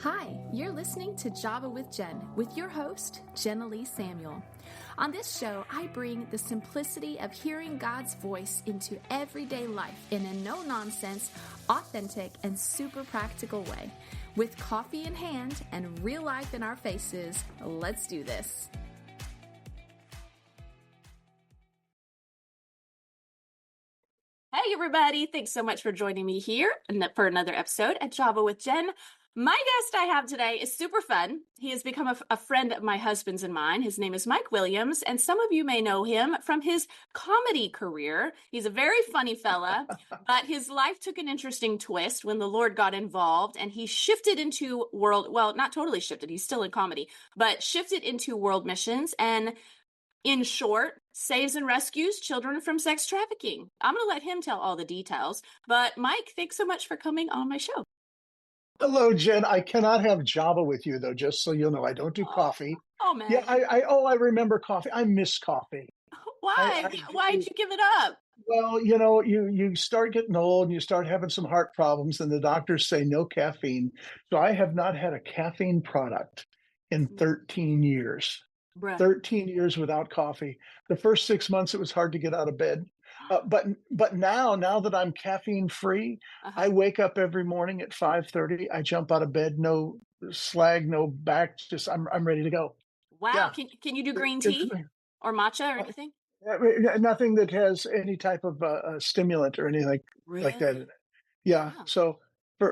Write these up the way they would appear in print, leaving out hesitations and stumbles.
Hi, you're listening to Java with Jen with your host, Jenna Lee Samuel. On this show, I bring the simplicity of hearing God's voice into everyday life in a no-nonsense, authentic, and super practical way. With coffee in hand and real life in our faces, let's do this. Hey everybody, thanks so much for joining me here for another episode at Java with Jen. My guest I have today is super fun. He has become a friend of my husband's and mine. His name is Mike Williams, and some of you may know him from his comedy career. He's a very funny fella, but his life took an interesting twist when the Lord got involved, and he shifted into not totally shifted, he's still in comedy, but shifted into world missions, and in short, saves and rescues children from sex trafficking. I'm going to let him tell all the details, but Mike, thanks so much for coming on my show. Hello, Jen. I cannot have Java with you, though, just so you know. I don't do coffee. Oh, man. Yeah, I remember coffee. I miss coffee. Why? Why did you give it up? Well, you start getting old and you start having some heart problems, and the doctors say no caffeine. So I have not had a caffeine product in 13 years. Bruh. 13 years without coffee. The first 6 months, it was hard to get out of bed. But now that I'm caffeine free, I wake up every morning at 5:30. I jump out of bed, no slag, no back. Just I'm ready to go. Wow! Yeah. Can you do green tea or matcha or anything? Nothing that has any type of stimulant or anything like that in it. Yeah. Wow. So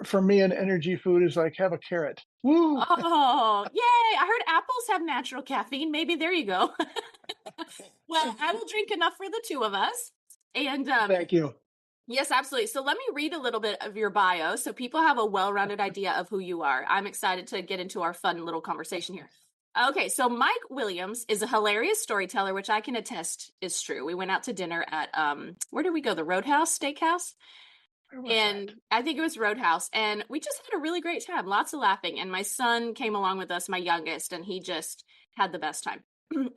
for me, an energy food is like have a carrot. Woo! Oh, yay! I heard apples have natural caffeine. Maybe there you go. Well, I will drink enough for the two of us. And Thank you. Yes, absolutely. So let me read a little bit of your bio so people have a well-rounded idea of who you are. I'm excited to get into our fun little conversation here. Okay, so Mike Williams is a hilarious storyteller, which I can attest is true. We went out to dinner at, where did we go? The Roadhouse Steakhouse? And I think it was Roadhouse. And we just had a really great time, lots of laughing. And my son came along with us, my youngest, and he just had the best time.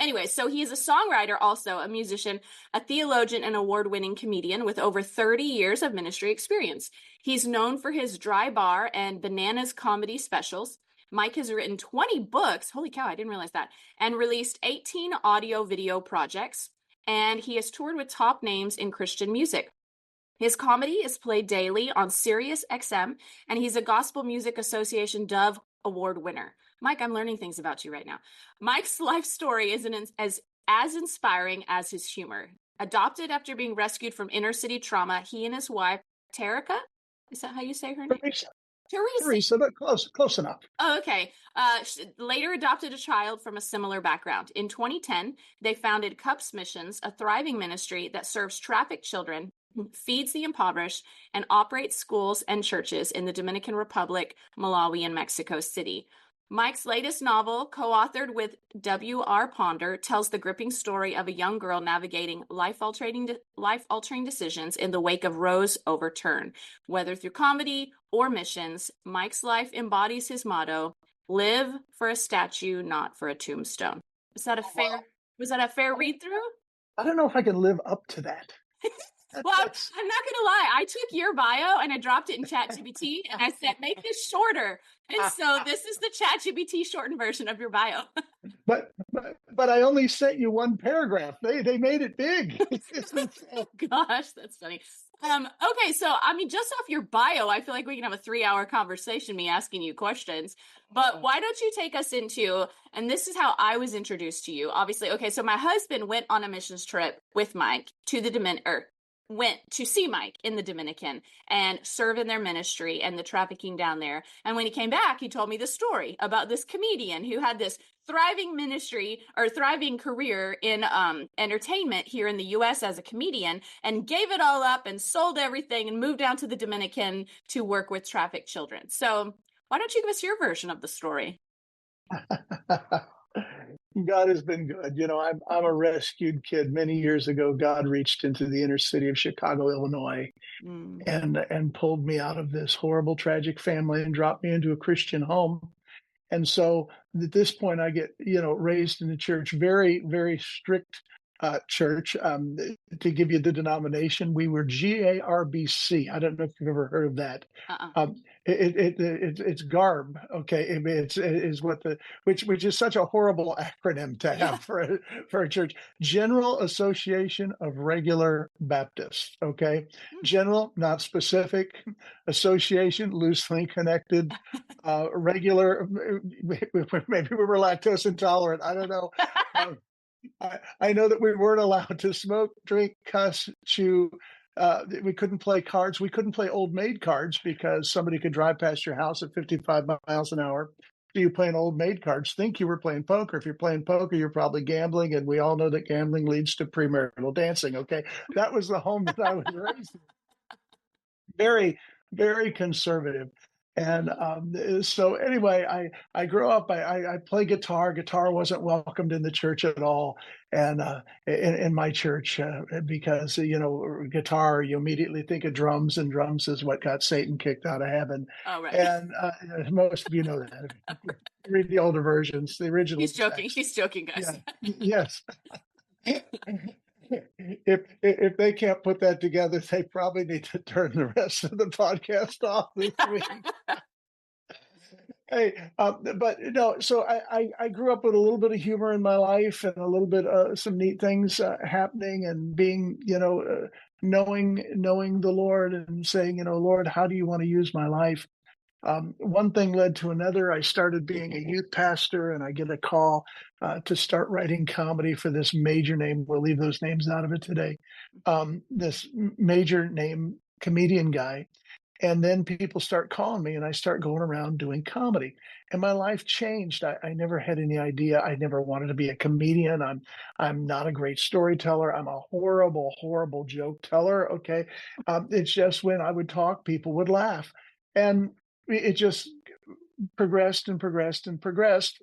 Anyway, so he is a songwriter, also a musician, a theologian, and award-winning comedian with over 30 years of ministry experience. He's known for his Dry Bar and Bananas comedy specials. Mike has written 20 books, holy cow, I didn't realize that, and released 18 audio-video projects, and he has toured with top names in Christian music. His comedy is played daily on Sirius XM, and he's a Gospel Music Association Dove Award winner. Mike, I'm learning things about you right now. Mike's life story is as inspiring as his humor. Adopted after being rescued from inner city trauma, he and his wife, Terica, is that how you say her name? Teresa, but close enough. Oh, okay. Later adopted a child from a similar background. In 2010, they founded Cups Missions, a thriving ministry that serves trafficked children, feeds the impoverished, and operates schools and churches in the Dominican Republic, Malawi, and Mexico City. Mike's latest novel, co-authored with W.R. Ponder, tells the gripping story of a young girl navigating life-altering decisions in the wake of Roe's overturn. Whether through comedy or missions, Mike's life embodies his motto, live for a statue, not for a tombstone. Was that a fair read-through? I don't know if I can live up to that. Well, I'm not going to lie. I took your bio and I dropped it in ChatGPT and I said, make this shorter. And so this is the ChatGPT shortened version of your bio. But I only sent you one paragraph. They made it big. Oh, gosh, that's funny. Okay, so I mean, just off your bio, I feel like we can have a 3-hour conversation, me asking you questions. But why don't you take us into, and this is how I was introduced to you, obviously. Okay, so my husband went on a missions trip with Mike to the went to see Mike in the Dominican and serve in their ministry and the trafficking down there. And when he came back, he told me the story about this comedian who had this thriving ministry or thriving career in entertainment here in the U.S. as a comedian and gave it all up and sold everything and moved down to the Dominican to work with trafficked children. So why don't you give us your version of the story? God has been good. I'm a rescued kid. Many years ago, God reached into the inner city of Chicago, Illinois, and pulled me out of this horrible, tragic family and dropped me into a Christian home. And so at this point, I get, raised in the church, very, very strict church. To give you the denomination, we were GARBC. I don't know if you've ever heard of that. Uh-uh. It's GARB. Okay, is what the which is such a horrible acronym to Yeah. have for a church. General Association of Regular Baptists. Okay, general, not specific. Association, loosely connected. Regular, maybe we were lactose intolerant. I don't know. I know that we weren't allowed to smoke, drink, cuss, chew. We couldn't play cards. We couldn't play old maid cards because somebody could drive past your house at 55 miles an hour. So you playing old maid cards, think you were playing poker. If you're playing poker, you're probably gambling. And we all know that gambling leads to premarital dancing. Okay. That was the home that I was raised in. Very, very conservative. And so anyway, I grew up, I play guitar. Guitar wasn't welcomed in the church at all. And in my church, because, guitar, you immediately think of drums, and drums is what got Satan kicked out of heaven. Oh, right. And most of you know that. Read the older versions, the original He's joking. text. He's joking, guys. Yeah. Yes. If they can't put that together, they probably need to turn the rest of the podcast off this week. Hey, but so I grew up with a little bit of humor in my life and a little bit some neat things happening, and being knowing the Lord and saying, Lord, how do you want to use my life? One thing led to another. I started being a youth pastor, and I get a call to start writing comedy for this major name. We'll leave those names out of it today. This major name comedian guy. And then people start calling me, and I start going around doing comedy. And my life changed. I never had any idea. I never wanted to be a comedian. I'm not a great storyteller. I'm a horrible, horrible joke teller. Okay. It's just when I would talk, people would laugh. And it just progressed and progressed and progressed.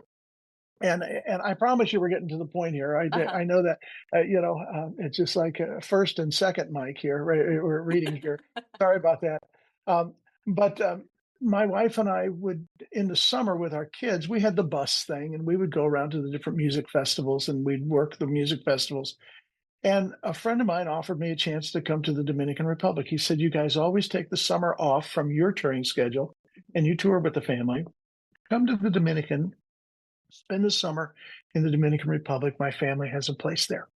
And I promise you, we're getting to the point here. I know that it's just like first and second mic here. Right, we're reading here. Sorry about that. But my wife and I would, in the summer with our kids, we had the bus thing, and we would go around to the different music festivals, and we'd work the music festivals. And a friend of mine offered me a chance to come to the Dominican Republic. He said, "You guys always take the summer off from your touring schedule, and you tour with the family. Come to the Dominican, spend the summer in the Dominican Republic. My family has a place there."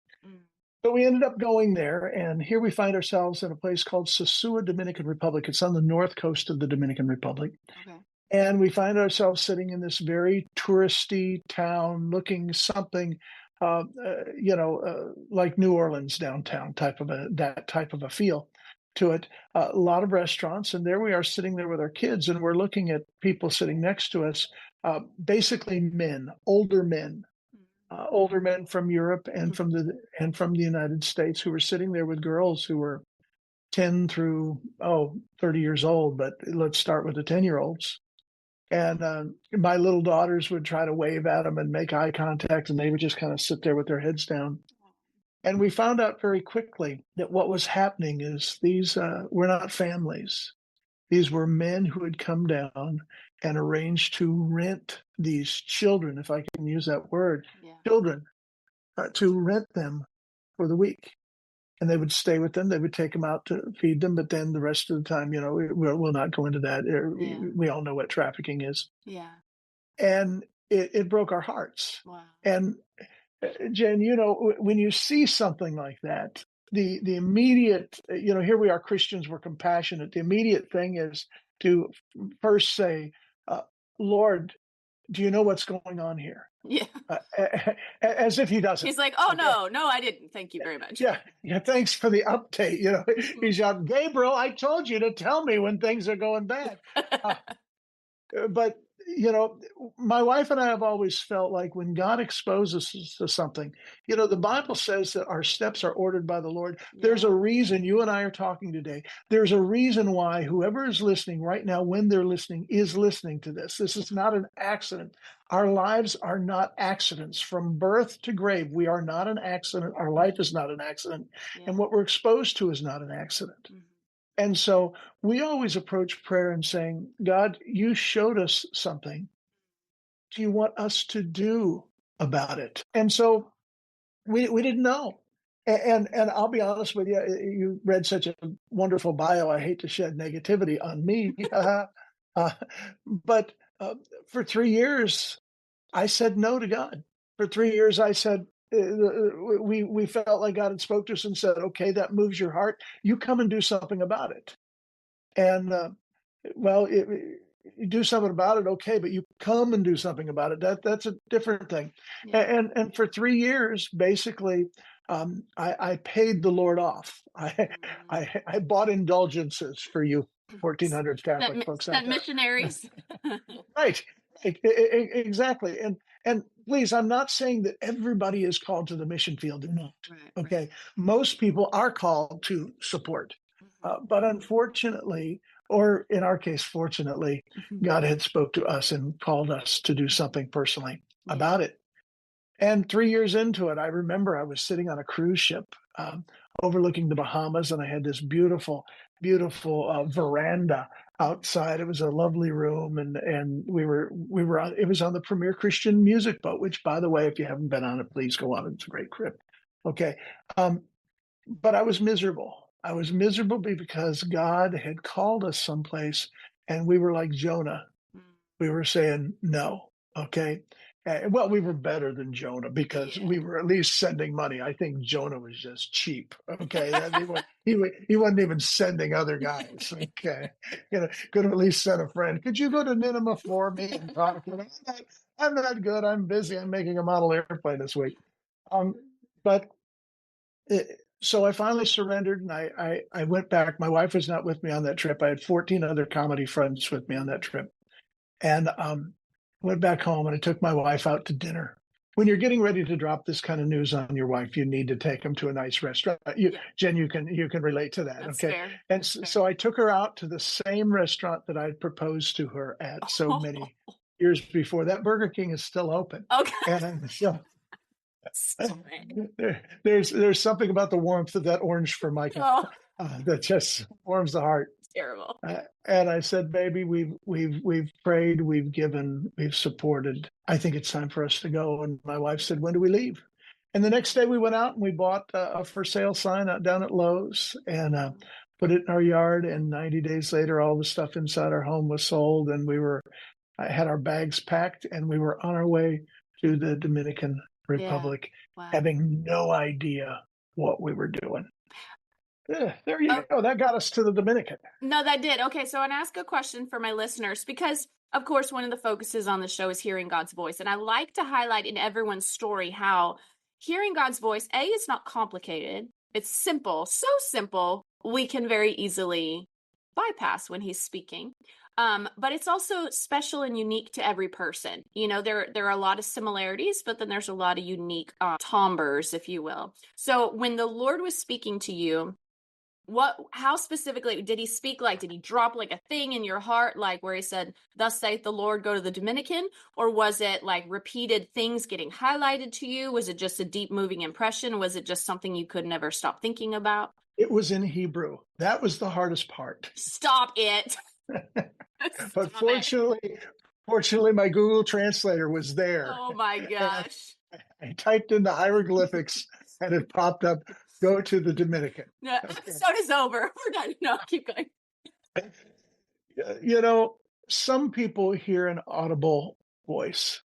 So we ended up going there, and here we find ourselves in a place called Sosua, Dominican Republic. It's on the north coast of the Dominican Republic. Okay. And we find ourselves sitting in this very touristy town, looking something, like New Orleans downtown, that type of a feel to it. A lot of restaurants, and there we are sitting there with our kids, and we're looking at people sitting next to us, basically men, older men. Older men from Europe and from the United States, who were sitting there with girls who were 10 through 30 years old, but let's start with the 10-year-olds. And my little daughters would try to wave at them and make eye contact, and they would just kind of sit there with their heads down. And we found out very quickly that what was happening is these were not families. These were men who had come down and arranged to rent these children, if I can use that word, children, to rent them for the week. And they would stay with them. They would take them out to feed them. But then the rest of the time, we'll not go into that. We all know what trafficking is. Yeah. And it broke our hearts. Wow. And Jen, when you see something like that, the immediate, here we are, Christians, we're compassionate. The immediate thing is to first say, Lord, do you know what's going on here? Yeah. As if he doesn't. He's like, oh, no, I didn't. Thank you very much. Yeah. Thanks for the update. He's out, Gabriel, I told you to tell me when things are going bad. But my wife and I have always felt like when God exposes us to something, the Bible says that our steps are ordered by the Lord. Yeah. There's a reason you and I are talking today. There's a reason why whoever is listening right now, when they're listening, is listening to this. This is not an accident. Our lives are not accidents. From birth to grave, we are not an accident. Our life is not an accident. Yeah. And what we're exposed to is not an accident. Mm-hmm. And so we always approach prayer and saying, God, you showed us something. Do you want us to do about it? And so we didn't know. And I'll be honest with you, you read such a wonderful bio. I hate to shed negativity on me, but for 3 years, I said no to God. For 3 years, I said we felt like God had spoke to us and said, "Okay, that moves your heart. You come and do something about it." And well, you do something about it, okay, but you come and do something about it. That's a different thing. Yeah. And for 3 years, basically, I paid the Lord off. I bought indulgences for you 1400 Catholic folks out Sent there. missionaries. Right. Exactly. And please, I'm not saying that everybody is called to the mission field. Do not. Right, right. Okay. Most people are called to support. Mhm. But unfortunately, or in our case, fortunately, Mhm. God had spoke to us and called us to do something personally Yeah. about it. And 3 years into it, I remember I was sitting on a cruise ship overlooking the Bahamas, and I had this beautiful, beautiful veranda outside. It was a lovely room, and we were on. It was on the Premier Christian Music Boat, which, by the way, if you haven't been on it, please go on. It's a great trip. Okay, um, but I was miserable. I was miserable because God had called us someplace, and we were like Jonah. Mm. We were saying no. Okay. Well, we were better than Jonah because Yeah. we were at least sending money. I think Jonah was just cheap. Okay. He wasn't even sending other guys. Okay. Could have at least sent a friend. Could you go to Nineveh for me and talk? I'm not good. I'm busy. I'm making a model airplane this week. Um, but so I finally surrendered and I went back. My wife was not with me on that trip. I had 14 other comedy friends with me on that trip. And went back home and I took my wife out to dinner. When you're getting ready to drop this kind of news on your wife, you need to take them to a nice restaurant. Yeah. Jen, you can relate to that, That's okay? fair. And That's fair. so I took her out to the same restaurant that I proposed to her at so many years before. That Burger King is still open, Okay. and so Stop it. there's something about the warmth of that orange Formica Oh, that just warms the heart. it's terrible. And I said, "Baby, we've prayed, we've given, we've supported. I think it's time for us to go." And my wife said, "When do we leave?" And the next day we went out and we bought a for sale sign out down at Lowe's and put it in our yard. And 90 days later, all the stuff inside our home was sold, and I had our bags packed, and we were on our way to the Dominican Yeah. Republic, Wow. having no idea what we were doing. Yeah, there you Oh, go. That got us to the Dominican. no, that did. Okay, so I want to ask a question for my listeners because, of course, one of the focuses on the show is hearing God's voice. And I like to highlight in everyone's story how hearing God's voice, A, it's not complicated. It's simple, so simple, we can very easily bypass when he's speaking. But it's also special and unique to every person. You know, there are a lot of similarities, but then there's a lot of unique timbres, if you will. So when the Lord was speaking to you, how specifically did he speak? Like, did he drop like a thing in your heart, like where he said, "Thus saith the Lord, go to the Dominican"? Or was it like repeated things getting highlighted to you? Was it just a deep moving impression? Was it just something you could never stop thinking about? It was in Hebrew. That was the hardest part. Stop it. But Stop it. fortunately, my Google Translator was there. Oh my And gosh. I typed in the hieroglyphics and it popped up, "Go to the Dominican." No, Okay. episode is over. We're done. No, keep going. You know, some people hear an audible voice.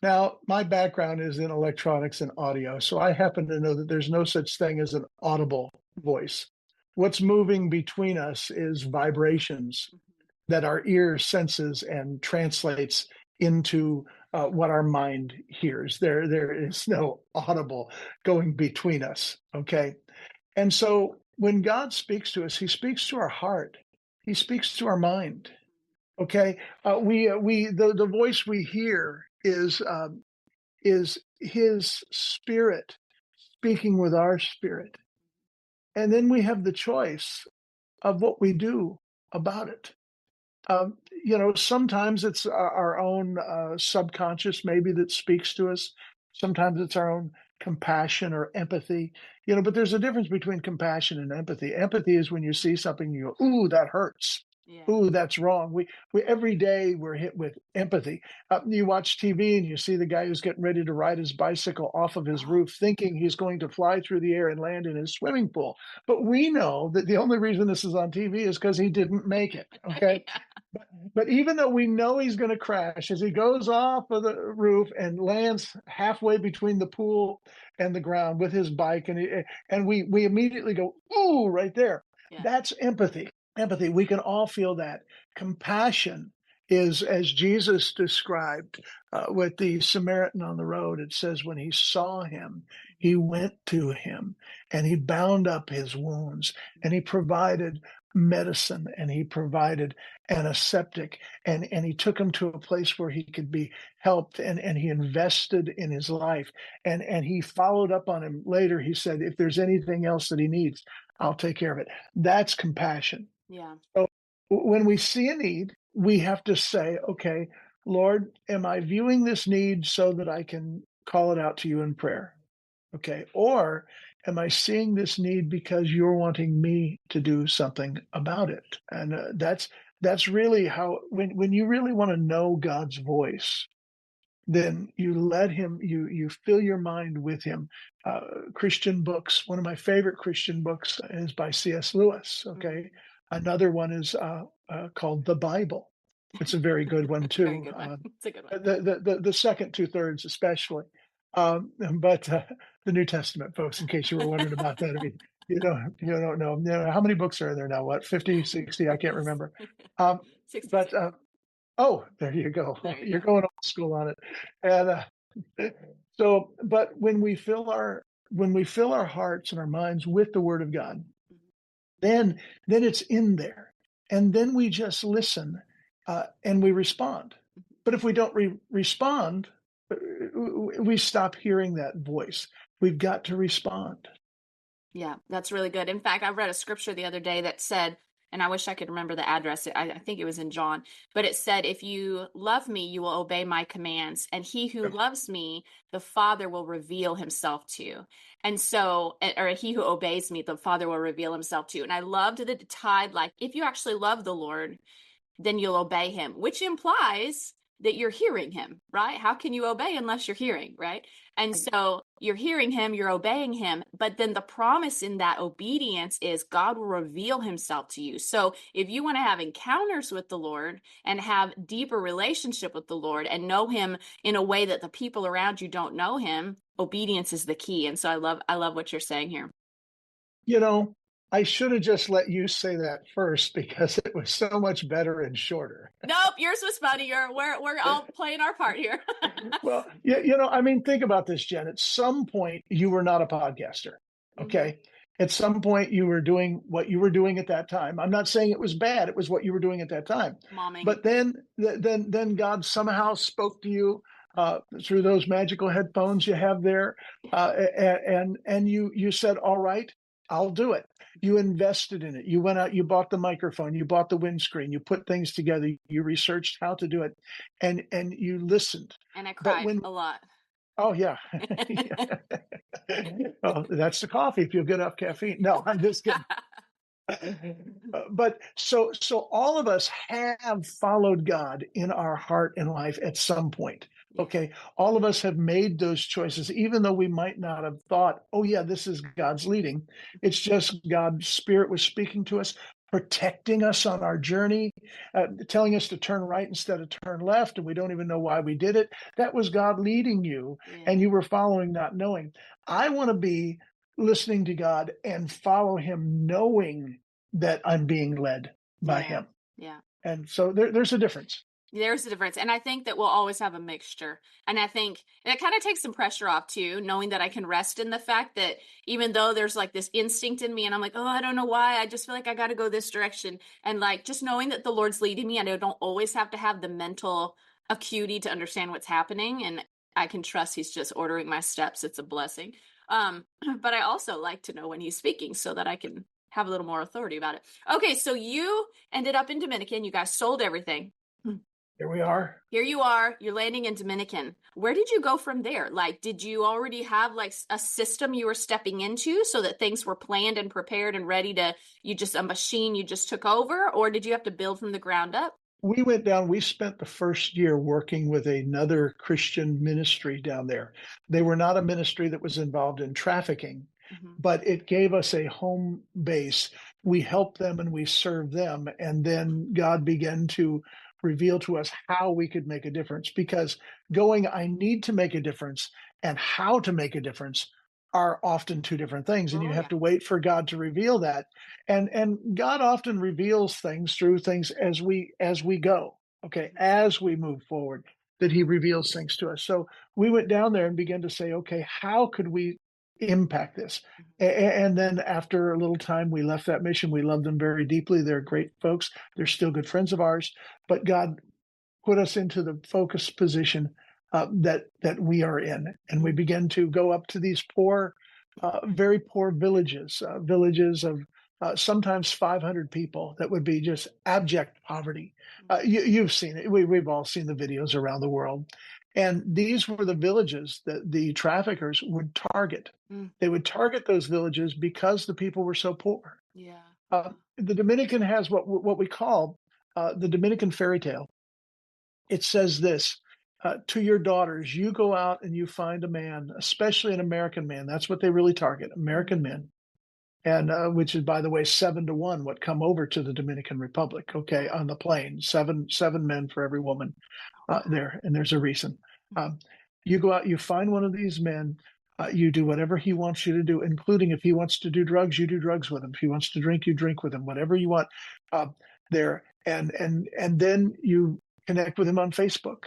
Now, my background is in electronics and audio, so I happen to know that there's no such thing as an audible voice. What's moving between us is vibrations that our ear senses and translates into what our mind hears. There is no audible going between us. Okay. And so when God speaks to us, he speaks to our heart, he speaks to our mind. Okay. The voice we hear is his spirit speaking with our spirit. And then we have the choice of what we do about it. Sometimes it's our own subconscious, maybe, that speaks to us. Sometimes it's our own compassion or empathy, but there's a difference between compassion and empathy. Empathy is when you see something, you go, "Ooh, that hurts." Yeah. Ooh, that's wrong. We every day we're hit with empathy. You watch TV and you see the guy who's getting ready to ride his bicycle off of his Oh, roof, thinking he's going to fly through the air and land in his swimming pool. But we know that the only reason this is on TV is because he didn't make it. Okay. yeah. But, but even though we know he's going to crash, as he goes off of the roof and lands halfway between the pool and the ground with his bike, and we immediately go, ooh, right there. Yeah. That's empathy. Empathy. We can all feel that. Compassion is, as Jesus described with the Samaritan on the road. It says, when he saw him, he went to him and he bound up his wounds and he provided medicine and he provided antiseptic and he took him to a place where he could be helped and he invested in his life and he followed up on him later. He said, if there's anything else that he needs, I'll take care of it. That's compassion. Yeah. So when we see a need, we have to say, okay, Lord, am I viewing this need so that I can call it out to you in prayer? Okay. Or am I seeing this need because you're wanting me to do something about it? And that's really how, when you really want to know God's voice, then you let him, you fill your mind with him. Christian books, one of my favorite Christian books is by C.S. Lewis. Mhm. Okay. Another one is called The Bible. It's a very good one Very too. good one. It's a good one. The second two-thirds especially. But the New Testament, folks, in case you were wondering about that. I mean, you don't know. How many books are there now? What, 50, 60? I can't remember. Um, but 62. Oh, there you go. There you You're go. going old school on it. And so, but when we fill our hearts and our minds with the Word of God, Mhm. then it's in there, and then we just listen and we respond. But if we don't respond, we stop hearing that voice. We've got to respond. Yeah, that's really good. In fact, I read a scripture the other day that said, and I wish I could remember the address. I think it was in John, but it said, if you love me, you will obey my commands. And he who loves me, the Father will reveal himself to you. And so, or he who obeys me, the Father will reveal himself to you. And I loved that it tied, like, if you actually love the Lord, then you'll obey him, which implies that you're hearing him, right? How can you obey unless you're hearing, right? And so you're hearing him, you're obeying him, but then the promise in that obedience is God will reveal himself to you. So if you want to have encounters with the Lord and have deeper relationship with the Lord and know him in a way that the people around you don't know him, obedience is the key. And so I love what you're saying here. You know, I should have just let you say that first because it was so much better and shorter. Nope, yours was funnier. We're all playing our part here. Well, I mean, think about this, Jen. At some point, you were not a podcaster. Mm-hmm. Okay. At some point, you were doing what you were doing at that time. I'm not saying it was bad. It was what you were doing at that time. Momming. But then God somehow spoke to you through those magical headphones you have there, and you said, "All right, I'll do it." You invested in it. You went out, you bought the microphone, you bought the windscreen, you put things together, you researched how to do it, and you listened. And I But cried a lot. oh yeah. Oh, that's the coffee if you'll get off caffeine. No, I'm just kidding. But so all of us have followed God in our heart and life at some point. Yeah. Okay. All of us have made those choices, even though we might not have thought, oh yeah, this is God's leading. It's just God's spirit was speaking to us, protecting us on our journey, telling us to turn right instead of turn left, and we don't even know why we did it. That was God leading you, Yeah. and you were following, not knowing. I want to be listening to God and follow him, knowing that I'm being led by Yeah. him. Yeah. And so there's a difference. There's a difference. And I think that we'll always have a mixture. And I think it kind of takes some pressure off too, knowing that I can rest in the fact that even though there's like this instinct in me and I'm like, oh, I don't know why, I just feel like I got to go this direction. And like just knowing that the Lord's leading me and I don't always have to have the mental acuity to understand what's happening. And I can trust he's just ordering my steps. It's a blessing. But I also like to know when he's speaking so that I can have a little more authority about it. Okay, so you ended up in Dominican. You guys sold everything. Here we are. Here you are, you're landing in Dominican. Where did you go from there? Like, did you already have like a system you were stepping into so that things were planned and prepared and ready to, you just a machine you just took over, or did you have to build from the ground up? We went down, we spent the first year working with another Christian ministry down there. They were not a ministry that was involved in trafficking, Hmm. but it gave us a home base. We helped them and we served them. And then God began to reveal to us how we could make a difference, because going, I need to make a difference, and how to make a difference are often two different things. And you Oh have yeah. to wait for God to reveal that. And God often reveals things through things as we go. Okay, as we move forward, that He reveals things to us. So we went down there and began to say, okay, how could we impact this? And then after a little time, we left that mission. We love them very deeply. They're great folks. They're still good friends of ours. But God put us into the focus position that we are in, and we begin to go up to these poor, very poor villages, villages of sometimes 500 people that would be just abject poverty. You've seen it. We've all seen the videos around the world, and these were the villages that the traffickers would target. Mm. They would target those villages because the people were so poor. Yeah. The Dominican has what we call the Dominican fairy tale. It says this, to your daughters, you go out and you find a man, especially an American man. That's what they really target, American men. And which is, by the way, 7 to 1 what come over to the Dominican Republic. Okay, on the plane, seven men for every woman there, and there's a reason. Um, you go out, you find one of these men, you do whatever he wants you to do, including if he wants to do drugs, you do drugs with him. If he wants to drink, you drink with him. Whatever you want there, and then you connect with him on Facebook.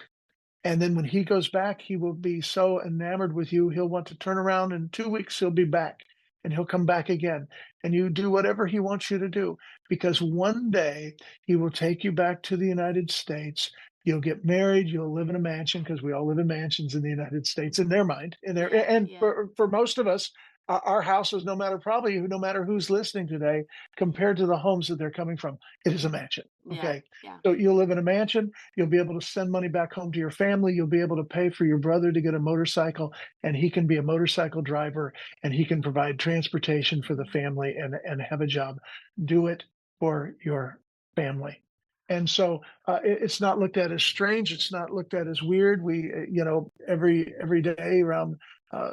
And then when he goes back, he will be so enamored with you, he'll want to turn around in 2 weeks, he'll be back and he'll come back again. And you do whatever he wants you to do, because one day he will take you back to the United States. You'll get married, you'll live in a mansion, because we all live in mansions in the United States in their mind. Yeah. And Yeah. for most of us, our houses, no matter who's listening today, compared to the homes that they're coming from, it is a mansion. Yeah. Okay. Yeah. So you'll live in a mansion. You'll be able to send money back home to your family. You'll be able to pay for your brother to get a motorcycle, and he can be a motorcycle driver, and he can provide transportation for the family and have a job. Do it for your family. And so it's not looked at as strange. It's not looked at as weird. We, every day around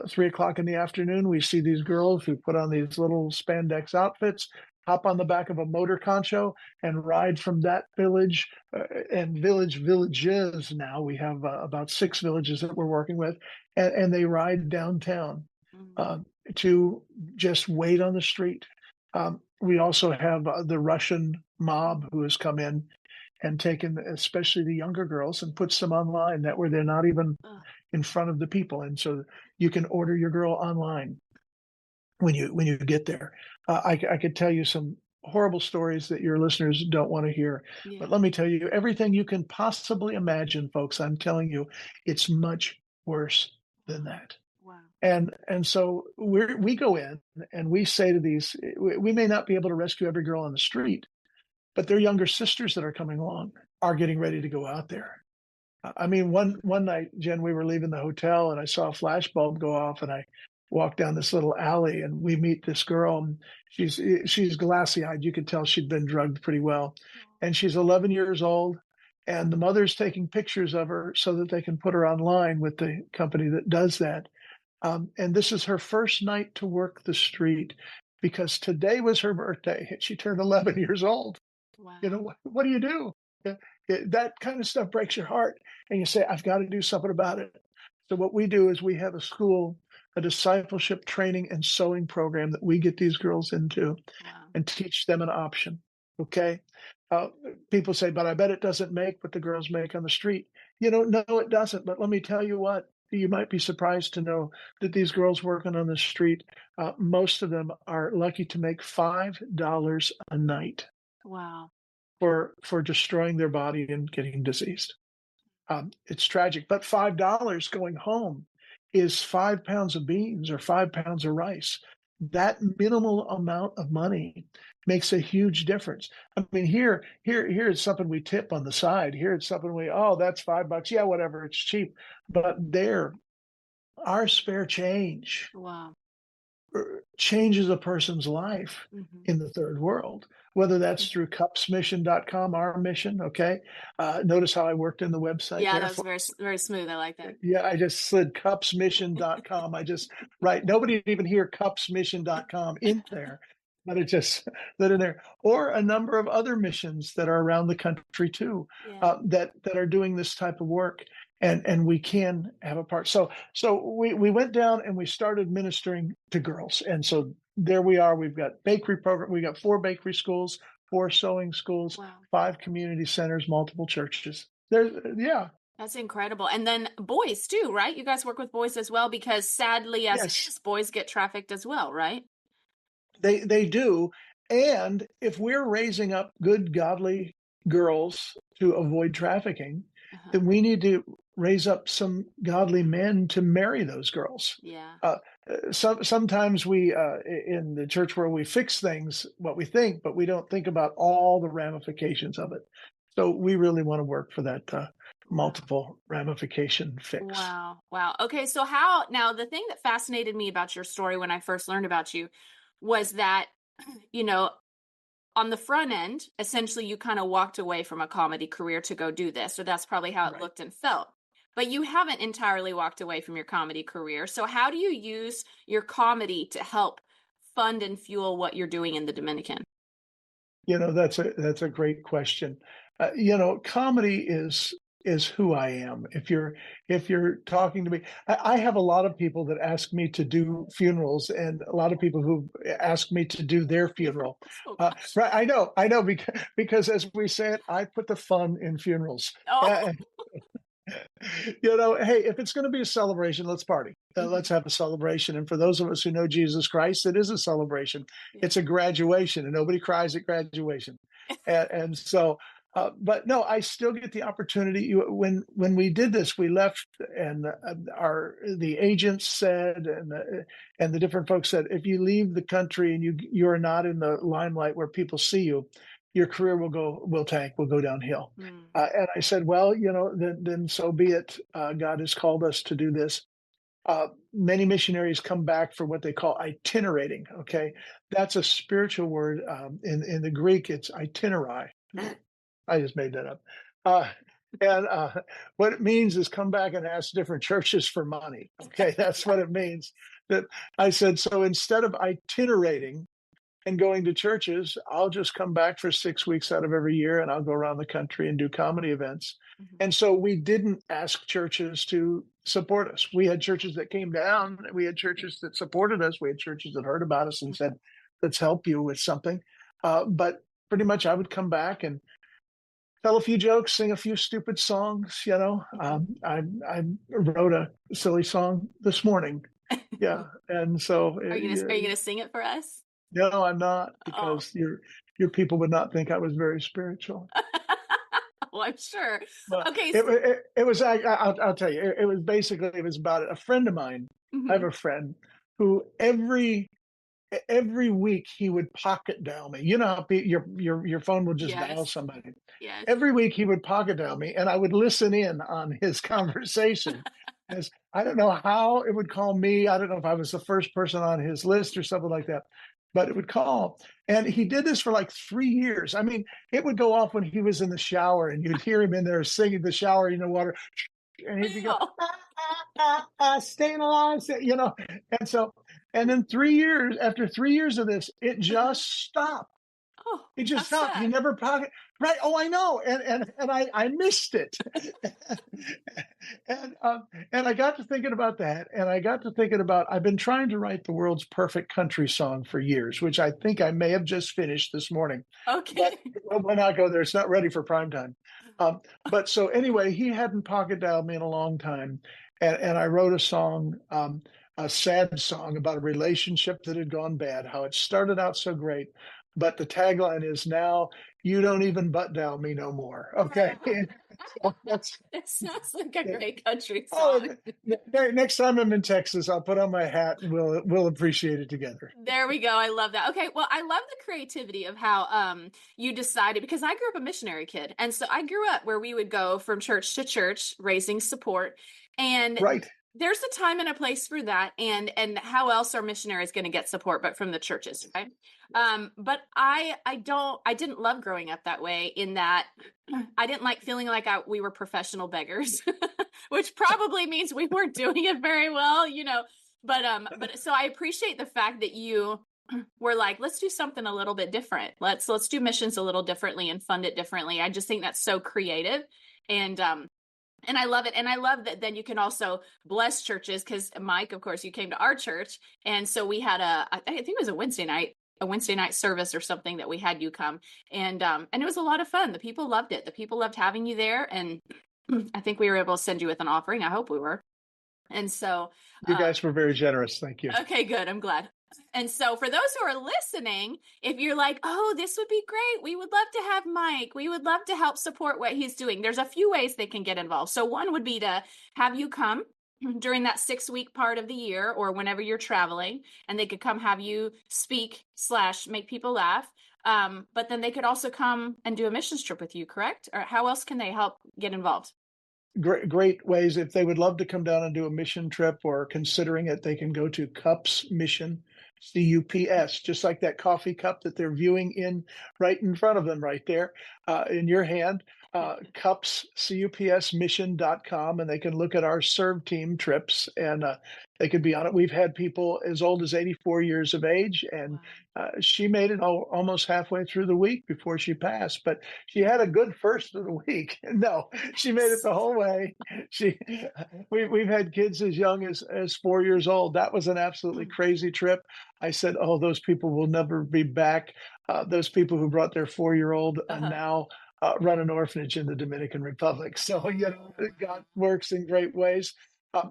3 o'clock in the afternoon, we see these girls who put on these little spandex outfits, hop on the back of a motor concho, and ride from that village and villages. Now we have about 6 villages that we're working with, and they ride downtown Mhm. uh, to just wait on the street. We also have the Russian mob who has come in and taken, especially the younger girls, and puts them online that where they're not even Ugh. in front of the people, and so you can order your girl online when you get there. I could tell you some horrible stories that your listeners don't want to hear, but Yeah. let me tell you, everything you can possibly imagine, folks, I'm telling you, it's much worse than that. Wow. And so we go in and we say to these, we may not be able to rescue every girl on the street, but their younger sisters that are coming along are getting ready to go out there. I mean, one night, Jen, we were leaving the hotel and I saw a flash bulb go off, and I walked down this little alley and we meet this girl. And she's glassy eyed. You could tell she'd been drugged pretty well. And she's 11 years old. And the mother's taking pictures of her so that they can put her online with the company that does that. And this is her first night to work the street, because today was her birthday. She turned 11 years old. Wow. What do you do? Yeah, that kind of stuff breaks your heart, and you say, I've got to do something about it. So what we do is we have a school, a discipleship training and sewing program that we get these girls into Wow. and teach them an option. Okay. Uh, People say, but I bet it doesn't make what the girls make on the street. No, it doesn't. But let me tell you what, you might be surprised to know that these girls working on the street, most of them are lucky to make $5 a night Wow. for destroying their body and getting diseased. It's tragic, but $5 going home is 5 pounds of beans or 5 pounds of rice. That minimal amount of money makes a huge difference. I mean, here it's something we tip on the side. Here it's something oh, that's $5. Yeah, whatever, it's cheap. But there, our spare change Wow. changes a person's life Mm-hmm. in the third world, whether that's through cupsmission.com, our mission. Okay. Notice how I worked in the website Yeah, there that was for, very, very smooth. I like that. yeah, I just slid cupsmission.com. Right. Nobody would even hear cupsmission.com in there, but it just slid in there. Or a number of other missions that are around the country too, Yeah. that are doing this type of work. And we can have a part. So we went down and we started ministering to girls. And so there we are. We've got bakery program. We got 4 bakery schools, 4 sewing schools, Wow. 5 community centers, multiple churches. There's yeah. That's incredible. And then boys too, right? You guys work with boys as well, because sadly, as it Yes, is, boys get trafficked as well, right? they do. And if we're raising up good, godly girls to avoid trafficking, Uh-huh. then we need to raise up some godly men to marry those girls. Yeah. Sometimes we in the church where we fix things what we think, but we don't think about all the ramifications of it. So we really want to work for that multiple ramification fix. Wow. Wow. Okay. So now the thing that fascinated me about your story when I first learned about you was that, you know, on the front end, essentially you kind of walked away from a comedy career to go do this. So that's probably how it Right. looked and felt. But you haven't entirely walked away from your comedy career. So how do you use your comedy to help fund and fuel what you're doing in the Dominican? That's a great question. Comedy is who I am. If you're talking to me, I have a lot of people that ask me to do funerals, and a lot of people who ask me to do their funeral. Oh gosh. Right? I know, because as we say it, I put the fun in funerals. Oh. Hey, if it's going to be a celebration, let's party. Let's have a celebration. And for those of us who know Jesus Christ, it is a celebration. Yeah. It's a graduation, and nobody cries at graduation. And so, but no, I still get the opportunity. When we did this, we left, and the agents said, and the different folks said, if you leave the country and you are not in the limelight where people see you, your career will tank, will go downhill. Mm. And I said, well, then so be it. God has called us to do this. Many missionaries come back for what they call itinerating. Okay, that's a spiritual word. In the Greek, it's itinerary. I just made that up. And what it means is come back and ask different churches for money. Okay, that's what it means. That I said, so instead of itinerating and going to churches, I'll just come back for 6 weeks out of every year, and I'll go around the country and do comedy events. Mhm. And so we didn't ask churches to support us. We had churches that came down. We had churches that supported us. We had churches that heard about us and said, let's help you with something. But pretty much I would come back and tell a few jokes, sing a few stupid songs. I wrote a silly song this morning. Yeah. And so Are you gonna sing it for us? no, I'm not, Oh. because your people would not think I was very spiritual. Well, I'm sure. But Okay. it was. I'll tell you. It was basically. It was about a friend of mine. I have Mhm. a friend who every week he would pocket dial me. You know how your phone will just dial Yes. somebody. Yes. Every week he would pocket dial me, and I would listen in on his conversation. As I don't know how it would call me. I don't know if I was the first person on his list or something like that. But it would call. And he did this for like 3 years. I mean, it would go off when he was in the shower, and you'd hear him in there singing the shower, water. And he'd go, staying alive, And so, and then 3 years, after 3 years of this, it just stopped. Oh, It just how stopped. He sad. never pocket. Right. Oh, I know. And I missed it. and and I got to thinking about that. And I got to thinking about, I've been trying to write the world's perfect country song for years, which I think I may have just finished this morning. Okay. But when I go there, it's not ready for prime time. But so anyway, he hadn't pocket dialed me in a long time. And I wrote a song, a sad song about a relationship that had gone bad, how it started out so great. But the tagline is, now you don't even butt dial me no more. Okay. So that's It sounds like a great country oh, song. next time I'm in Texas, I'll put on my hat and we'll appreciate it together. There we go. I love that. Okay, well, I love the creativity of how you decided, because I grew up a missionary kid. And so I grew up where we would go from church to church raising support. And Right. there's a time and a place for that. And how else are missionaries going to get support but from the churches, right? But I didn't love growing up that way, in that I didn't like feeling like we were professional beggars, which probably means we weren't doing it very well, you know. But so I appreciate the fact that you were like, let's do something a little bit different. Let's do missions a little differently and fund it differently. I just think that's so creative. And I love it. And I love that then you can also bless churches, because Mike, of course, you came to our church. And so we had I think it was a Wednesday night service or something that we had you come. And it was a lot of fun. The people loved it. The people loved having you there. And I think we were able to send you with an offering. I hope we were. And so, You guys were very generous. Thank you. okay, good. I'm glad. And so for those who are listening, if you're like, oh, this would be great, we would love to have Mike, we would love to help support what he's doing, there's a few ways they can get involved. So one would be to have you come during that 6-week part of the year or whenever you're traveling, and they could come have you speak / make people laugh. But then they could also come and do a missions trip with you, correct? Or how else can they help get involved? Great ways. If they would love to come down and do a mission trip or considering it, they can go to Cups Mission, CUPS, just like that coffee cup that they're viewing in right in front of them, right there in your hand. Cups, CUPSmission.com, and they can look at our serve team trips, and they could be on it. We've had people as old as 84 years of age, and she made it almost halfway through the week before she passed, but she had a good first of the week. No, she made it the whole way. We've had kids as young as 4 years old. That was an absolutely crazy trip. I said, oh, those people will never be back. Those people who brought their 4-year-old and now run an orphanage in the Dominican Republic. So, God works in great ways.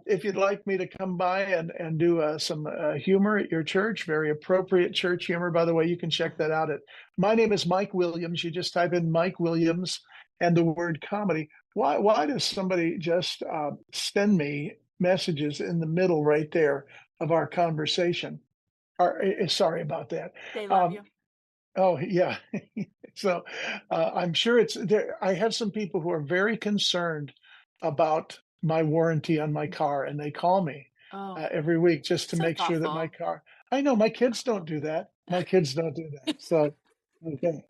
If you'd like me to come by and do some humor at your church, very appropriate church humor, by the way, you can check that out my name is Mike Williams. You just type in Mike Williams and the word comedy. Why does somebody just send me messages in the middle right there of our conversation? Sorry about that. They love you. Oh, yeah. So I'm sure it's there. I have some people who are very concerned about my warranty on my car, and they call me every week just to So make sure that my thoughtful. car. I know my kids don't do that. My kids don't do that. So, okay.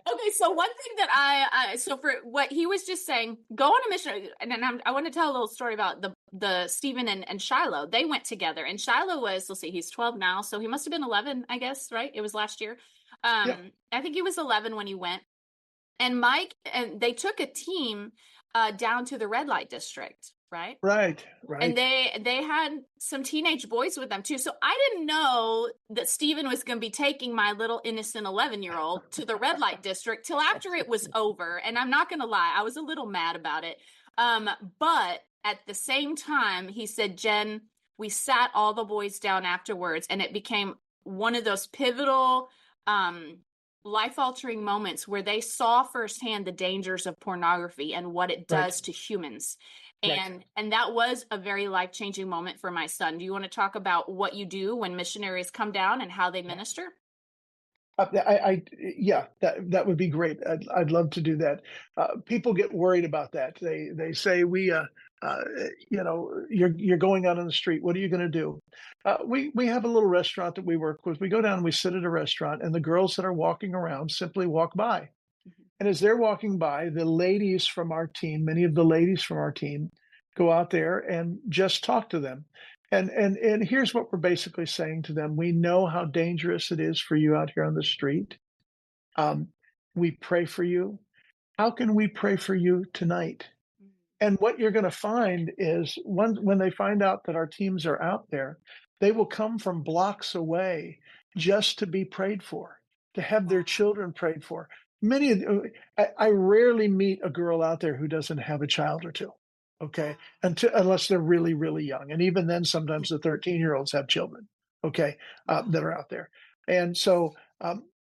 Okay, so one thing that so for what he was just saying, go on a mission, and then I want to tell a little story about the Stephen and Shiloh. They went together, and Shiloh was, let's see, he's 12 now, so he must have been 11, I guess, right? It was last year. Yeah. I think he was 11 when he went, and Mike and they took a team down to the red light district, right? Right. And Right. they had some teenage boys with them too. So I didn't know that Steven was going to be taking my little innocent 11-year-old to the red light district till after it was over. And I'm not going to lie, I was a little mad about it. But at the same time, he said, Jen, we sat all the boys down afterwards, and it became one of those pivotal, life-altering moments where they saw firsthand the dangers of pornography and what it Right. does to humans. Right. And that was a very life-changing moment for my son. Do you want to talk about what you do when missionaries come down and how they minister? Yeah, that would be great. I'd love to do that. People get worried about that. They say you're going out on the street. What are you going to do? We have a little restaurant that we work with. We go down and we sit at a restaurant, and the girls that are walking around simply walk by. And as they're walking by, the ladies from our team, many of the ladies from our team, go out there and just talk to them. And here's what we're basically saying to them: we know how dangerous it is for you out here on the street. Um, we pray for you. How can we pray for you tonight? And what you're going to find is when they find out that our teams are out there, they will come from blocks away just to be prayed for, to have their children prayed for. Many of I rarely meet a girl out there who doesn't have a child or two. Okay, unless they're really, really young, and even then, sometimes the 13-year-olds have children. Okay, that are out there, and so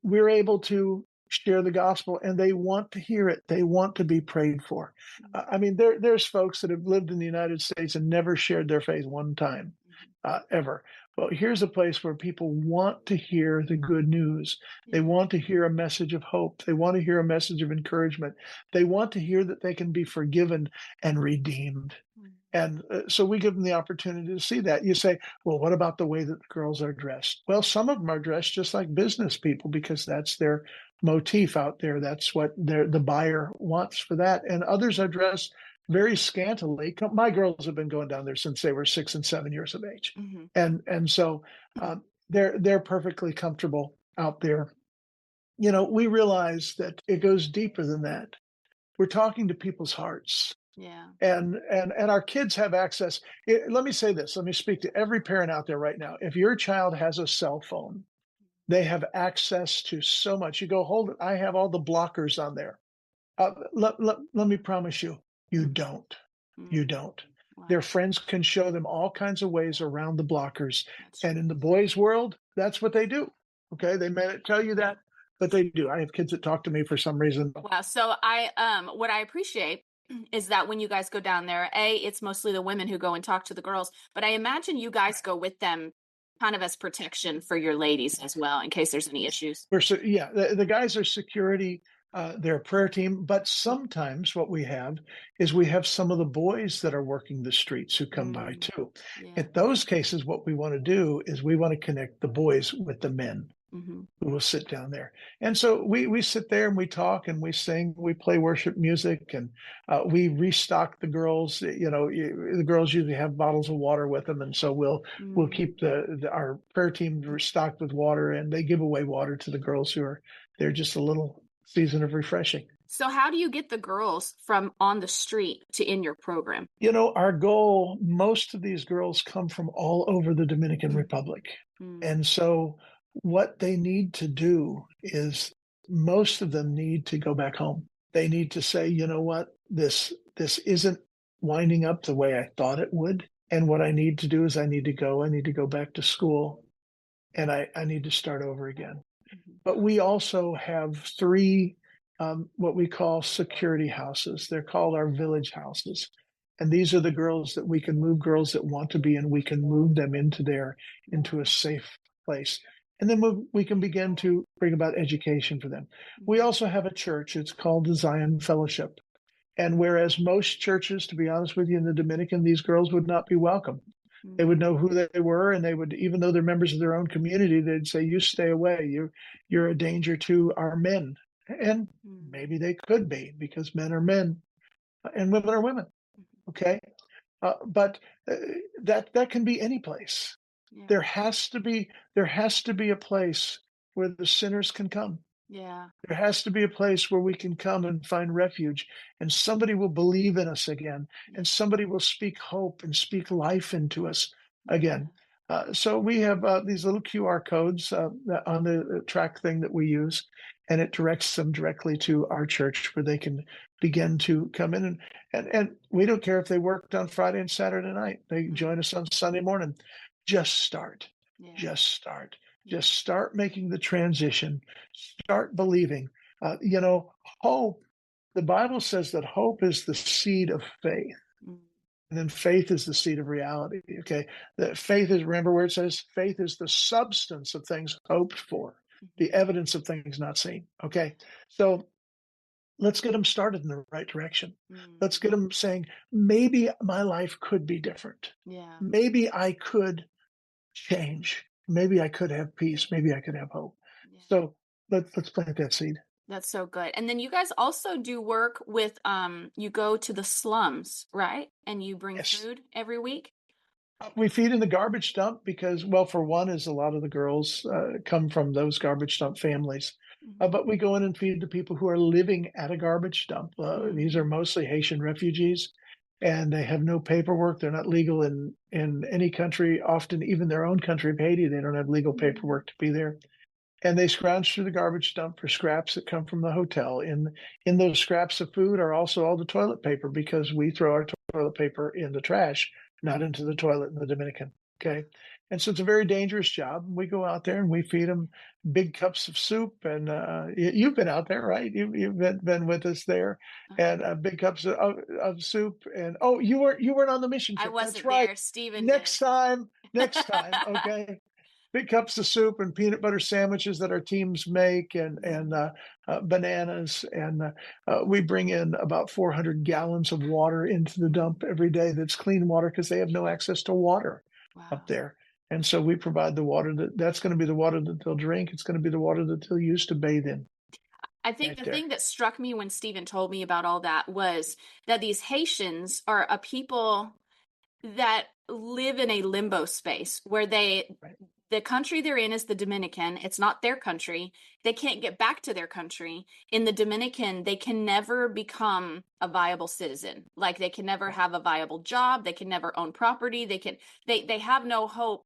we're able to share the gospel, and they want to hear it. They want to be prayed for. I mean, there's folks that have lived in the United States and never shared their faith one time, ever. Well, here's a place where people want to hear the good news. They want to hear a message of hope. They want to hear a message of encouragement. They want to hear that they can be forgiven and redeemed. And so we give them the opportunity to see that. You say, well, what about the way that the girls are dressed? Well, some of them are dressed just like business people because that's their motif out there. That's what the buyer wants for that. And others are dressed very scantily. My girls have been going down there since they were 6 and 7 years of age. And so they're perfectly comfortable out there. You know, we realize that it goes deeper than that. We're talking to people's hearts. Yeah. And our kids have access. Let me say this. Let me speak to every parent out there right now. If your child has a cell phone, they have access to so much. You go, hold it. I have all the blockers on there. Let me promise you, you don't. You don't. Wow. Their friends can show them all kinds of ways around the blockers. And in the boys' world, that's what they do. Okay. They may not tell you that, but they do. I have kids that talk to me for some reason. Wow. So what I appreciate is that when you guys go down there, it's mostly the women who go and talk to the girls, but I imagine you guys go with them kind of as protection for your ladies as well, in case there's any issues. The guys are security. They're a prayer team, but sometimes what we have is we have some of the boys that are working the streets who come by too. In those cases, what we want to do is we want to connect the boys with the men who will sit down there. And so we sit there and we talk and we sing, we play worship music, and we restock the girls. You know, the girls usually have bottles of water with them, and so we'll keep our prayer team stocked with water, and they give away water to the girls who are there just a little season of refreshing. So how do you get the girls from on the street to in your program? You know, our goal, most of these girls come from all over the Dominican Republic. And so what they need to do is most of them need to go back home. They need to say, you know what, this isn't winding up the way I thought it would. And what I need to do is I need to go back to school, and I need to start over again. But we also have 3 what we call security houses. They're called our village houses. And these are the girls that we can move, girls that want to be, and we can move them into a safe place. And then we can begin to bring about education for them. We also have a church. It's called the Zion Fellowship. And whereas most churches, to be honest with you, in the Dominican, these girls would not be welcome. They would know who they were, and they would, even though they're members of their own community, they'd say, you stay away. You're a danger to our men. And maybe they could be, because men are men and women are women. Okay. But that can be any place. Yeah. There has to be a place where the sinners can come. Yeah. There has to be a place where we can come and find refuge, and somebody will believe in us again, and somebody will speak hope and speak life into us again. So we have these little QR codes on the track thing that we use, and it directs them directly to our church where they can begin to come in. And we don't care if they worked on Friday and Saturday night. They join us on Sunday morning. Just start. Yeah. Just start. Just start making the transition. Start believing. You know, hope, the Bible says that hope is the seed of faith. And then faith is the seed of reality. Okay. That faith is, remember where it says faith is the substance of things hoped for, the evidence of things not seen. Okay. So let's get them started in the right direction. Let's get them saying, maybe my life could be different. Yeah. Maybe I could change. Maybe I could have peace. Maybe I could have hope. Yeah. So let's plant that seed. That's so good. And then you guys also do work with, you go to the slums, right? And you bring food every week? We feed in the garbage dump because, well, for one, is a lot of the girls come from those garbage dump families. But we go in and feed the people who are living at a garbage dump. These are mostly Haitian refugees, and they have no paperwork. They're not legal in any country, often even their own country of Haiti. They don't have legal paperwork to be there. And they scrounge through the garbage dump for scraps that come from the hotel. In those scraps of food are also all the toilet paper, because we throw our toilet paper in the trash, not into the toilet in the Dominican. Okay. And so it's a very dangerous job. We go out there and we feed them big cups of soup. And you've been out there, right? You've been with us there, and big cups of soup. And oh, you weren't on the mission I trip. That's wasn't right. there. Steven did. Next time, okay. Big cups of soup and peanut butter sandwiches that our teams make, and bananas, and we bring in about 400 gallons of water into the dump every day. That's clean water because they have no access to water up Wow. there. And so we provide the water that's going to be the water that they'll drink. It's going to be the water that they'll use to bathe in I think right the there. thing that struck me when Stephen told me about all that was that these Haitians are a people that live in a limbo space where Right. the country they're in is the Dominican. It's not their country. They can't get back to their country. In the Dominican, they can never become a viable citizen. Like they can never have a viable job. They can never own property. They have no hope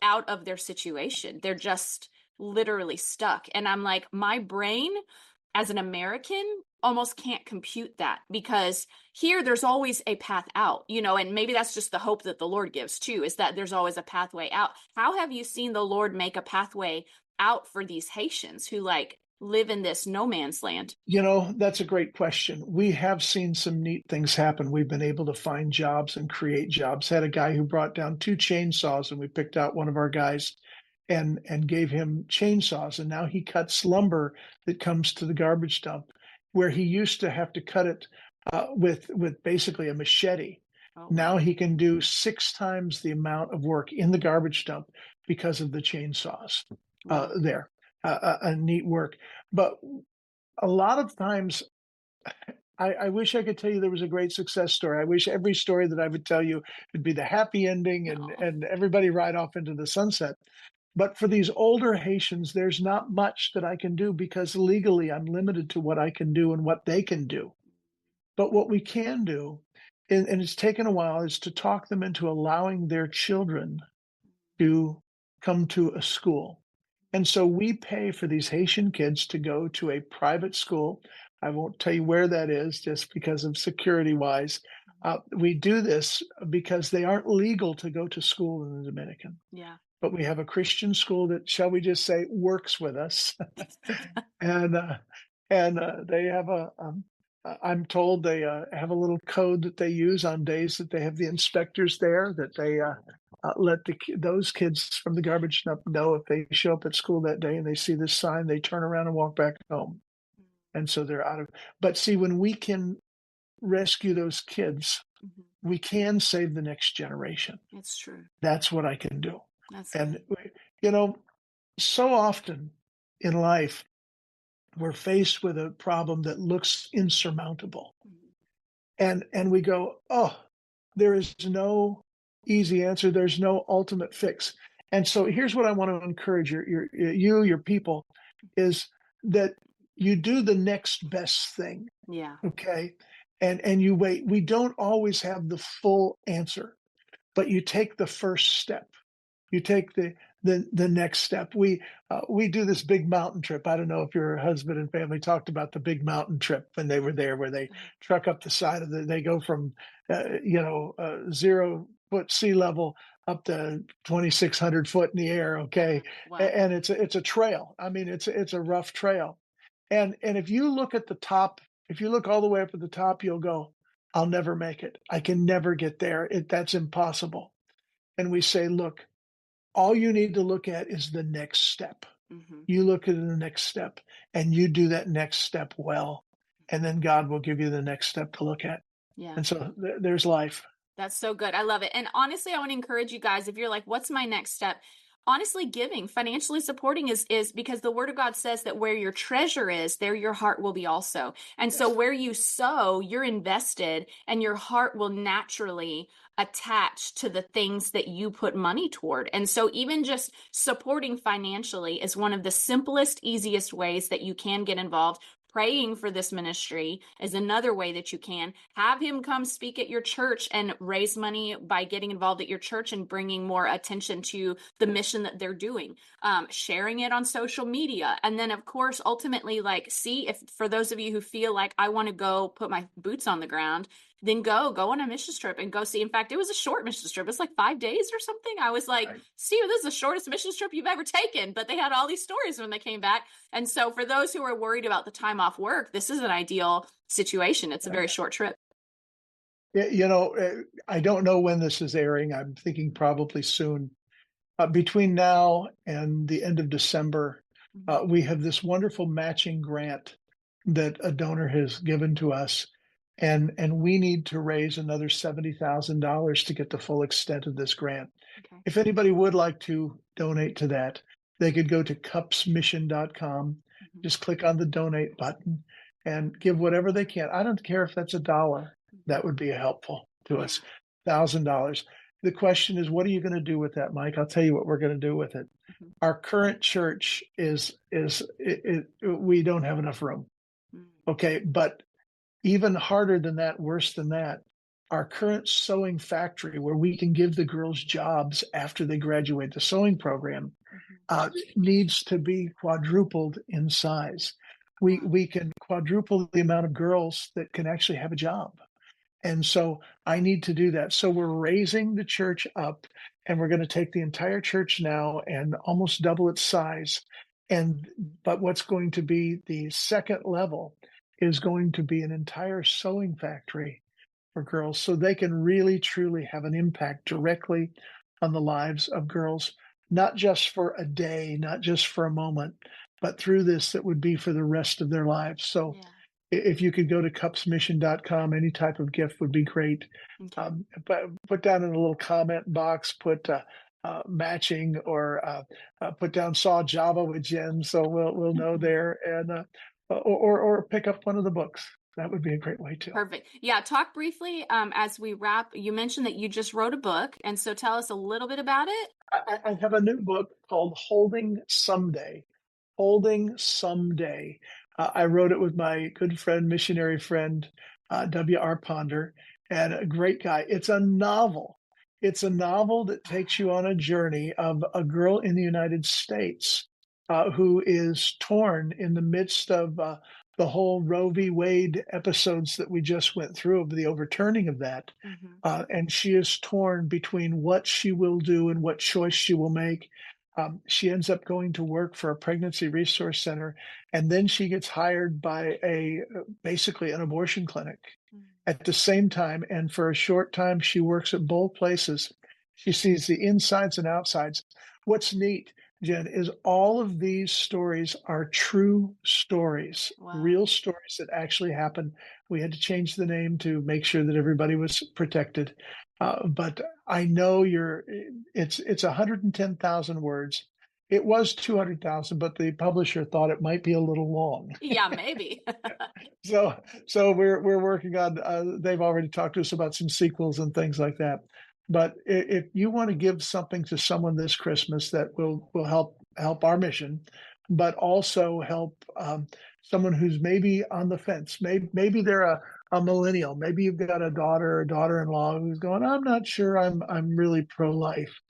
out of their situation. They're just literally stuck. And I'm like, my brain as an American almost can't compute that, because here there's always a path out, and maybe that's just the hope that the Lord gives too, is that there's always a pathway out. How have you seen the Lord make a pathway out for these Haitians who like live in this no man's land? That's a great question. We have seen some neat things happen. We've been able to find jobs and create jobs. Had a guy who brought down 2 chainsaws, and we picked out one of our guys and gave him chainsaws, and now he cuts lumber that comes to the garbage dump, where he used to have to cut it with basically a machete. Oh, Now wow. he can do 6 times the amount of work in the garbage dump because of the chainsaws Wow. there. A neat work. But a lot of times, I wish I could tell you there was a great success story. I wish every story that I would tell you would be the happy ending and No. and everybody ride off into the sunset. But for these older Haitians, there's not much that I can do because legally I'm limited to what I can do and what they can do. But what we can do, and it's taken a while, is to talk them into allowing their children to come to a school. And so we pay for these Haitian kids to go to a private school. I won't tell you where that is just because of security wise. We do this because they aren't legal to go to school in the Dominican. Yeah. But we have a Christian school that, shall we just say, works with us. and they have I'm told they have a little code that they use on days that they have the inspectors there, that they let those kids from the garbage dump know if they show up at school that day and they see this sign, they turn around and walk back home. And so they're out of. But see, when we can rescue those kids, Mhm. we can save the next generation. It's true. That's what I can do. That's And good. so often in life, we're faced with a problem that looks insurmountable. And we go, oh, there is no easy answer. There's no ultimate fix. And so here's what I want to encourage your people is that you do the next best thing. Yeah. Okay. And you wait. We don't always have the full answer, but you take the first step. You take the next step. We do this big mountain trip. I don't know if your husband and family talked about the big mountain trip when they were there, where they truck up the side of they go from 0 foot sea level up to 2,600 foot in the air. Okay, Wow. and it's a trail. I mean, it's a rough trail. And if you look at the top, if you look all the way up at the top, you'll go, I'll never make it. I can never get there. That's impossible. And we say, look, all you need to look at is the next step. Mm-hmm. You look at the next step and you do that next step well. And then God will give you the next step to look at. Yeah. And so there's life. That's so good. I love it. And honestly, I want to encourage you guys, if you're like, what's my next step? Honestly, giving, financially supporting is because the word of God says that where your treasure is, there your heart will be also. And so where you sow, you're invested, and your heart will naturally attach to the things that you put money toward. And so even just supporting financially is one of the simplest, easiest ways that you can get involved. Praying for this ministry is another way that you can. Have him come speak at your church and raise money by getting involved at your church and bringing more attention to the mission that they're doing. Sharing it on social media. And then, of course, ultimately, like, see if for those of you who feel like I want to go put my boots on the ground, then go on a missions trip and go see. In fact, it was a short missions trip. It's like 5 days or something. I was like, Right. Steve, this is the shortest missions trip you've ever taken. But they had all these stories when they came back. And so for those who are worried about the time off work, this is an ideal situation. It's a very short trip. I don't know when this is airing. I'm thinking probably soon. Between now and the end of December, we have this wonderful matching grant that a donor has given to us, and we need to raise another $70,000 to get the full extent of this grant. Okay. If anybody would like to donate to that, they could go to cupsmission.com, just click on the donate button, and give whatever they can. I don't care if that's $1. That would be helpful to us. $1,000. The question is, what are you going to do with that, Mike? I'll tell you what we're going to do with it. Our current church we don't have enough room. Okay, but even harder than that, worse than that, our current sewing factory, where we can give the girls jobs after they graduate the sewing program, needs to be quadrupled in size. We can quadruple the amount of girls that can actually have a job. And so I need to do that. So we're raising the church up, and we're going to take the entire church now and almost double its size. But what's going to be the second level is going to be an entire sewing factory for girls, so they can really truly have an impact directly on the lives of girls, not just for a day, not just for a moment, but through this, that would be for the rest of their lives. So if you could go to cupsmission.com, any type of gift would be great. But put down in a little comment box, put matching, or put down saw Java with Jen, so we'll know there, and or pick up one of the books. That would be a great way too. Perfect. Yeah, talk briefly as we wrap. You mentioned that you just wrote a book, and so tell us a little bit about it. I have a new book called Holding Someday. Holding Someday. I wrote it with my good friend, missionary friend, W.R. Ponder, and a great guy. It's a novel. It's a novel that takes you on a journey of a girl in the United States who is torn in the midst of the whole Roe v. Wade episodes that we just went through, of the overturning of that. And she is torn between what she will do and what choice she will make. She ends up going to work for a pregnancy resource center, and then she gets hired by basically an abortion clinic at the same time. And for a short time, she works at both places. She sees the insides and outsides. What's neat, Jen, is all of these stories are true stories, real stories that actually happened. We had to change the name to make sure that everybody was protected. But I know it's 110,000 words. It was 200,000, but the publisher thought it might be a little long. Yeah, maybe. So we're working on. They've already talked to us about some sequels and things like that. But if you want to give something to someone this Christmas that will help our mission, but also help someone who's maybe on the fence, maybe they're a millennial, maybe you've got a daughter or daughter-in-law who's going, I'm not sure I'm really pro-life.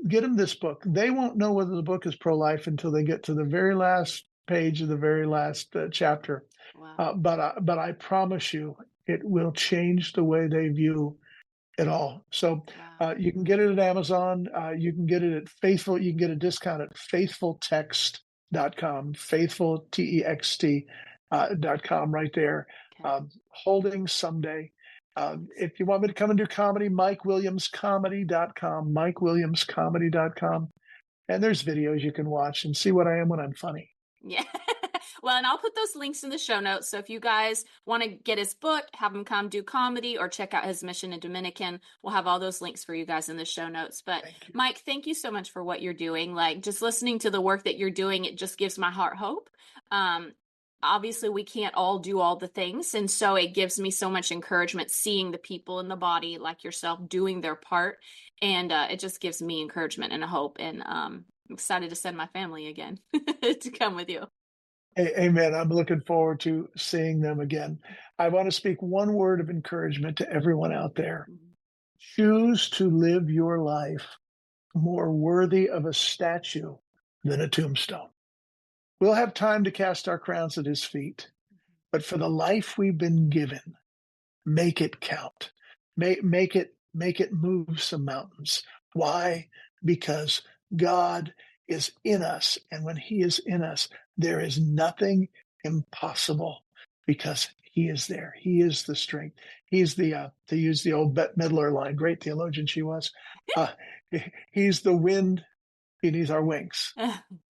Get them this book. They won't know whether the book is pro-life until they get to the very last page of the very last chapter. But I promise you, it will change the way they view it all. So you can get it at Amazon. You can get it at Faithful. You can get a discount at faithfultext.com, faithful, TEXT.com right there. Holding Someday. If you want me to come and do comedy, MikeWilliamsComedy.com, MikeWilliamsComedy.com. And there's videos you can watch and see what I am when I'm funny. Yeah. Well, and I'll put those links in the show notes. So if you guys want to get his book, have him come do comedy, or check out his mission in Dominican, we'll have all those links for you guys in the show notes. But Mike, thank you so much for what you're doing. Like, just listening to the work that you're doing, it just gives my heart hope. Obviously, we can't all do all the things. And so it gives me so much encouragement seeing the people in the body like yourself doing their part. And it just gives me encouragement and a hope. And I'm excited to send my family again to come with you. Amen. I'm looking forward to seeing them again. I want to speak one word of encouragement to everyone out there. Choose to live your life more worthy of a statue than a tombstone. We'll have time to cast our crowns at his feet, but for the life we've been given, make it count. Make it move some mountains. Why? Because God is in us. And when he is in us, there is nothing impossible because he is there. He is the strength. He's the, to use the old Bette Midler line, great theologian she was, he's the wind beneath our wings.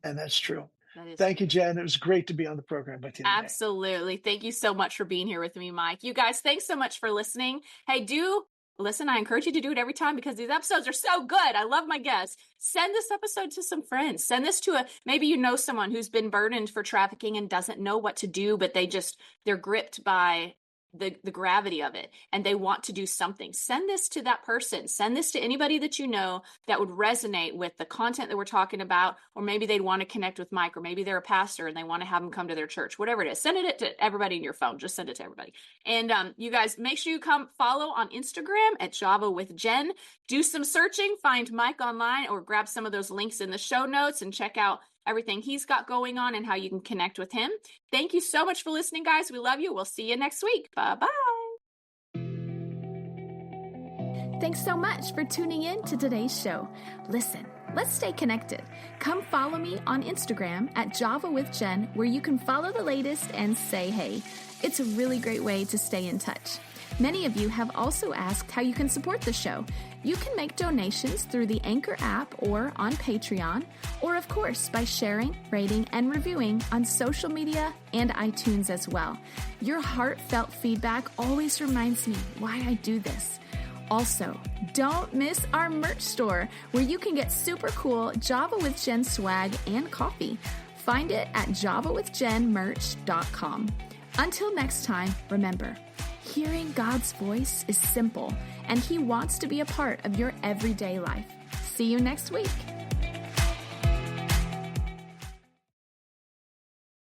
And that's true. Thank you, Jen. It was great to be on the program with you today. Absolutely. Thank you so much for being here with me, Mike. You guys, thanks so much for listening. Hey, do listen. I encourage you to do it every time because these episodes are so good. I love my guests. Send this episode to some friends. Send this to maybe you know someone who's been burdened for trafficking and doesn't know what to do, but they're gripped by the gravity of it and they want to do something. Send this to that person. Send this to anybody that you know that would resonate with the content that we're talking about, or maybe they'd want to connect with Mike, or maybe they're a pastor and they want to have him come to their church, whatever it is. Send it to everybody in your phone. Just send it to everybody. And you guys, make sure you come follow on Instagram at Java with Jen. Do some searching, find Mike online, or grab some of those links in the show notes and check out everything he's got going on and how you can connect with him. Thank you so much for listening, guys. We love you. We'll see you next week. Bye-bye. Thanks so much for tuning in to today's show. Listen, let's stay connected. Come follow me on Instagram at Java with Jen, where you can follow the latest and say hey. It's a really great way to stay in touch. Many of you have also asked how you can support the show. You can make donations through the Anchor app or on Patreon, or of course by sharing, rating, and reviewing on social media and iTunes as well. Your heartfelt feedback always reminds me why I do this. Also, don't miss our merch store where you can get super cool Java with Jen swag and coffee. Find it at javawithjenmerch.com. Until next time, remember, hearing God's voice is simple, and he wants to be a part of your everyday life. See you next week.